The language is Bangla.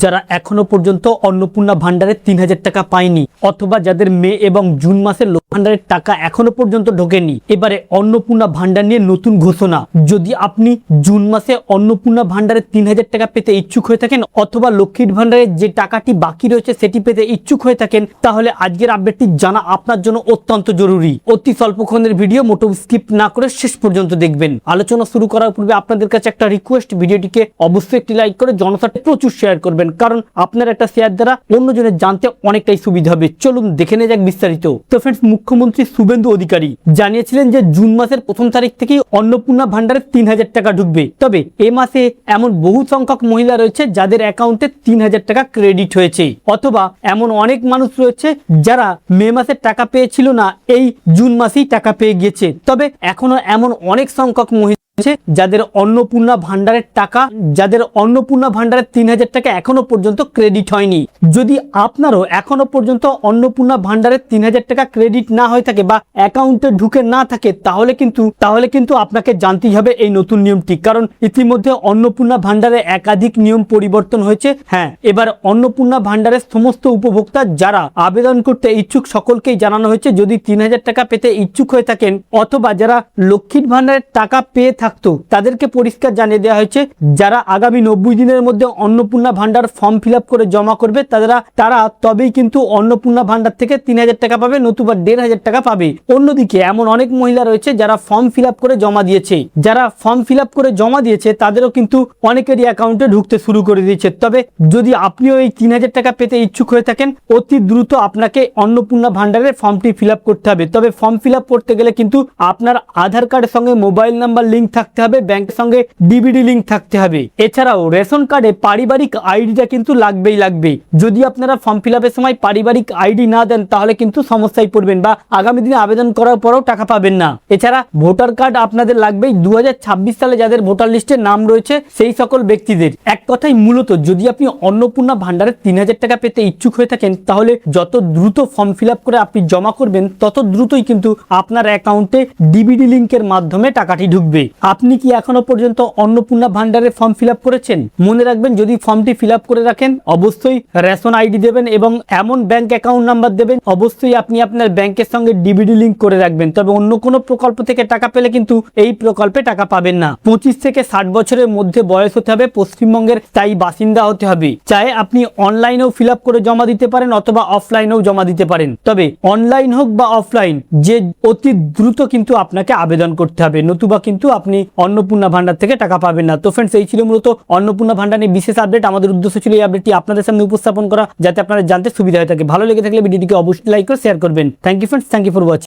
যারা এখনো পর্যন্ত অন্নপূর্ণা ভান্ডারে ৩,০০০ টাকা পায়নি অথবা যাদের মে এবং জুন মাসের ভান্ডারের টাকা এখনো পর্যন্ত ঢোকেনি, এবারে অন্নপূর্ণা ভান্ডার নিয়ে নতুন ঘোষণা। যদি আপনি জুন মাসে অন্নপূর্ণা ভান্ডারে ৩,০০০ টাকা পেতে ইচ্ছুক হয়ে থাকেন অথবা লক্ষ্মীর ভান্ডারে যে টাকাটি বাকি রয়েছে সেটি পেতে ইচ্ছুক হয়ে থাকেন, তাহলে আজকের আপডেটটি জানা আপনার জন্য অত্যন্ত জরুরি। অতি স্বল্পক্ষণের ভিডিও, মোটো স্কিপ না করে শেষ পর্যন্ত দেখবেন। আলোচনা শুরু করার পূর্বে আপনাদের কাছে একটা রিকোয়েস্ট, ভিডিওটিকে অবশ্যই একটি লাইক করে জনতাতে প্রচুর শেয়ার করবেন, কারণ আপনার একটা শেয়ার দ্বারা অন্যজনের জানতে অনেকটাই সুবিধা হবে। চলুন দেখে নেওয়া যাক বিস্তারিত। তো ফ্রেন্ডস, মুখ্যমন্ত্রী শুভেন্দু অধিকারী জানিয়েছিলেন যে জুন মাসের প্রথম তারিখ থেকেই অন্নপূর্ণা ভান্ডারে ৩,০০০ টাকা ঢুকবে। তবে এ মাসে এমন বহু সংখ্যক মহিলা রয়েছে যাদের অ্যাকাউন্টে ৩,০০০ টাকা ক্রেডিট হয়েছে, অথবা এমন অনেক মানুষ রয়েছে যারা মে মাসের টাকা পেয়েছিল না, এই জুন মাসেই টাকা পেয়ে গিয়েছে। তবে এখনো এমন অনেক সংখ্যক মহিলা যাদের অন্নপূর্ণা ভান্ডারের টাকা, যাদের অন্নপূর্ণা ভান্ডারের ৩,০০০ টাকা এখনো পর্যন্ত ক্রেডিট হয়নি। যদি আপনারও এখনো পর্যন্ত অন্নপূর্ণা ভান্ডারের ৩,০০০ টাকা ক্রেডিট না হয়ে থাকে বা অ্যাকাউন্টে ঢুকে না থাকে, তাহলে কিন্তু আপনাকে জানতেই হবে এই নতুন নিয়মটি, কারণ ইতিমধ্যে অন্নপূর্ণা ভান্ডারে একাধিক নিয়ম পরিবর্তন হয়েছে। হ্যাঁ, এবার অন্নপূর্ণা ভান্ডারের সমস্ত উপভোক্তা যারা আবেদন করতে ইচ্ছুক সকলকেই জানানো হয়েছে, যদি ৩,০০০ টাকা পেতে ইচ্ছুক হয়ে থাকেন অথবা যারা লক্ষ্মীর ভান্ডারের টাকা পেয়ে থাকতো তাদেরকে পরিষ্কার জানিয়ে দেওয়া হয়েছে, যারা আগামী ৯০ দিনের মধ্যে অন্নপূর্ণা ভান্ডার ফর্ম ফিল করে জমা করবে তারা তবেই কিন্তু অন্নপূর্ণা ভান্ডার থেকে ৩,০০০ টাকা পাবে, নতুবা ১,৫০০ টাকা পাবে। অন্যদিকে এমন অনেক মহিলা রয়েছে যারা ফর্ম ফিল করে জমা দিয়েছে, তাদেরও কিন্তু অনেকেরই অ্যাকাউন্টে ঢুকতে শুরু করে দিয়েছে। তবে যদি আপনিও এই ৩,০০০ টাকা পেতে ইচ্ছুক হয়ে থাকেন, অতি দ্রুত আপনাকে অন্নপূর্ণা ভান্ডারের ফর্মটি ফিল করতে হবে। তবে ফর্ম ফিল করতে গেলে কিন্তু আপনার আধার কার্ডের সঙ্গে মোবাইল নাম্বার লিঙ্ক থাকতে হবে, ব্যাংকের সঙ্গে ডিবিডি লিঙ্ক থাকতে হবে। এছাড়াও রেশন কার্ডে পারিবারিক আইডিটা কিন্তু লাগবে। যদি আপনারা ফর্ম ফিল আপের সময় পারিবারিক আইডি না দেন তাহলে কিন্তু সমস্যায় পড়বেন বা আগামী দিনে আবেদন করার পরেও টাকা পাবেন না। এছাড়া ভোটার কার্ড আপনাদের লাগবেই। ২০২৬ সালে যাদের ভোটার লিস্টে নাম রয়েছে সেই সকল ব্যক্তিদের। এক কথায় মূলত যদি আপনি অন্নপূর্ণা ভান্ডারে ৩,০০০ টাকা পেতে ইচ্ছুক হয়ে থাকেন, তাহলে যত দ্রুত ফর্ম ফিল করে আপনি জমা করবেন তত দ্রুতই কিন্তু আপনার অ্যাকাউন্টে ডিবিডি লিঙ্কের মাধ্যমে টাকাটি ঢুকবে। আপনি কি এখনো পর্যন্ত অন্নপূর্ণা ভান্ডারের ফর্ম ফিল করেছেন? মনে রাখবেন, যদি ফর্মটি ফিল করে রাখেন অবশ্যই রেশন আইডি দেবেন এবং এমন ব্যাংক অ্যাকাউন্ট নাম্বার দেবেন, অবশ্যই আপনি আপনার ব্যাংকের সঙ্গে ডিবিডি লিঙ্ক করে রাখবেন। তবে অন্য কোনো প্রকল্প থেকে টাকা পেলে কিন্তু এই প্রকল্পে টাকা পাবেন না। ২৫ থেকে ৬০ বছরের মধ্যে বয়স হতে হবে, পশ্চিমবঙ্গের স্থায়ী বাসিন্দা হতে হবে। চাহে আপনি অনলাইনেও ফিল করে জমা দিতে পারেন অথবা অফলাইনেও জমা দিতে পারেন। তবে অনলাইন হোক বা অফলাইন, যে অতি দ্রুত কিন্তু আপনাকে আবেদন করতে হবে, নতুবা কিন্তু আপনি অন্নপূর্ণা ভান্ডার থেকে টাকা পাবেন না। তো ফ্রেন্ডস, এই ছিল মূলত অন্নপূর্ণা ভান্ডার নিয়ে বিশেষ আপডেট। আমাদের উদ্দেশ্য ছিল এই আপডেটটি আপনাদের সামনে উপস্থাপন করা, যাতে আপনারা জানতে সুবিধা হয়ে থাকে। ভালো লেগে থাকলে ভিডিওটিকে অবশ্যই লাইক করে শেয়ার করবেন। Thank you friends, thank you for watching.